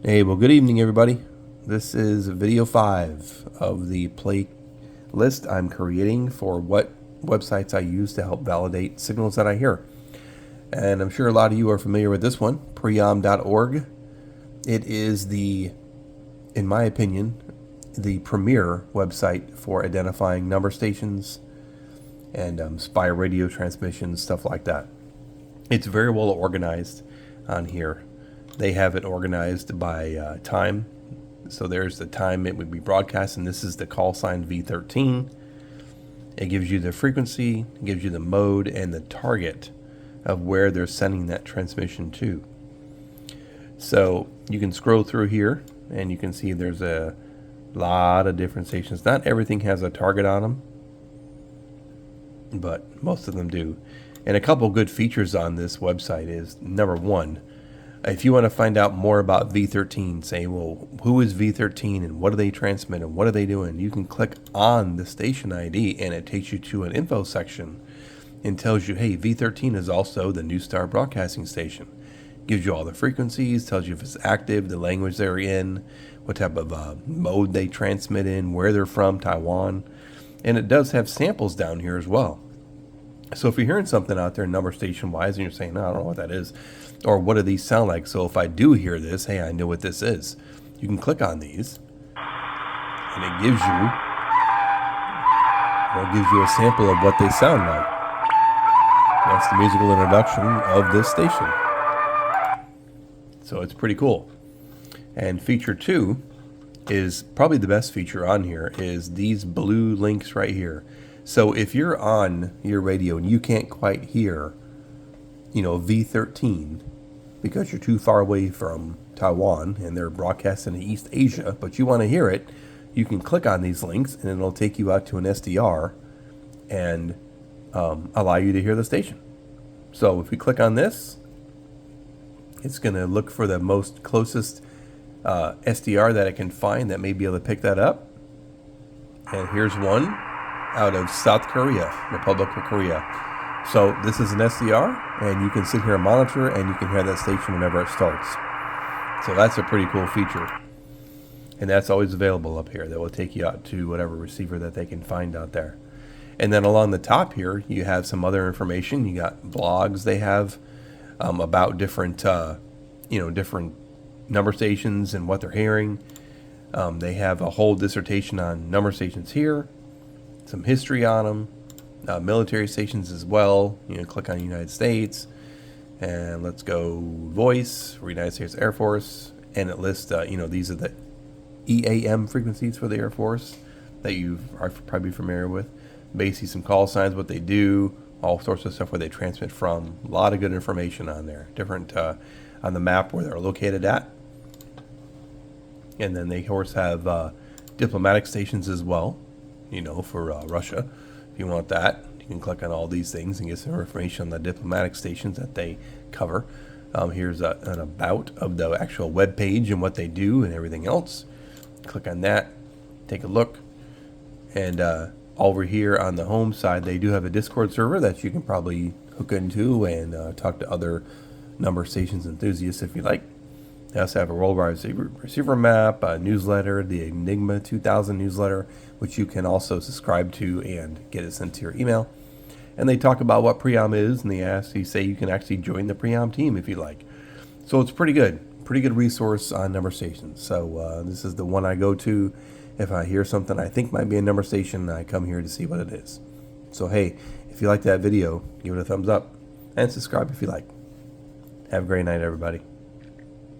Hey, well, good evening, everybody. This is video 5 of the playlist I'm creating for what websites I use to help validate signals that I hear. And I'm sure a lot of you are familiar with this one, Preom.org. It is in my opinion, the premier website for identifying number stations and spy radio transmissions, stuff like that. It's very well organized on here. They have it organized by time. So there's the time it would be broadcast, and this is the call sign V13. It gives you the frequency, it gives you the mode, and the target of where they're sending that transmission to. So you can scroll through here, and you can see there's a lot of different stations. Not everything has a target on them, but most of them do. And a couple good features on this website is, number one, if you want to find out more about V13, say, well, who is V13 and what do they transmit and what are they doing? You can click on the station ID and it takes you to an info section and tells you, hey, V13 is also the New Star Broadcasting Station. Gives you all the frequencies, tells you if it's active, the language they're in, what type of mode they transmit in, where they're from, Taiwan. And it does have samples down here as well. So if you're hearing something out there number station wise and you're saying, no, I don't know what that is, or what do these sound like? So if I do hear this, hey, I know what this is. You can click on these and it gives you a sample of what they sound like. That's the musical introduction of this station. So it's pretty cool. And feature 2 is probably the best feature on here, is these blue links right here. So if you're on your radio and you can't quite hear, V13 because you're too far away from Taiwan and they're broadcasting in East Asia, but you want to hear it, you can click on these links and it'll take you out to an SDR and allow you to hear the station. So if we click on this, it's going to look for the most closest SDR that it can find that may be able to pick that up. And here's one out of South Korea, Republic of Korea. So this is an SDR, and you can sit here and monitor, and you can hear that station whenever it starts. So that's a pretty cool feature. And that's always available up here. That will take you out to whatever receiver that they can find out there. And then along the top here, you have some other information. You got blogs they have about different, different number stations and what they're hearing. They have a whole dissertation on number stations here. Some history on them, military stations as well. Click on United States, and let's go voice for United States Air Force, and it lists, these are the EAM frequencies for the Air Force that you are probably familiar with. Basically, some call signs, what they do, all sorts of stuff where they transmit from. A lot of good information on there. Different on the map where they're located at, and then they of course have diplomatic stations as well. For Russia. If you want that, you can click on all these things and get some information on the diplomatic stations that they cover. Here's an about of the actual web page and what they do and everything else. Click on that, take a look. And over here on the home side, they do have a Discord server that you can probably hook into and talk to other number stations enthusiasts if you like. They also have a worldwide receiver map, a newsletter, the Enigma 2000 newsletter, which you can also subscribe to and get it sent to your email. And they talk about what Preom is, and they actually say you can actually join the Preom team if you like. So it's pretty good resource on number stations. So this is the one I go to if I hear something I think might be a number station. I come here to see what it is. So hey, if you like that video, give it a thumbs up and subscribe if you like. Have a great night, everybody.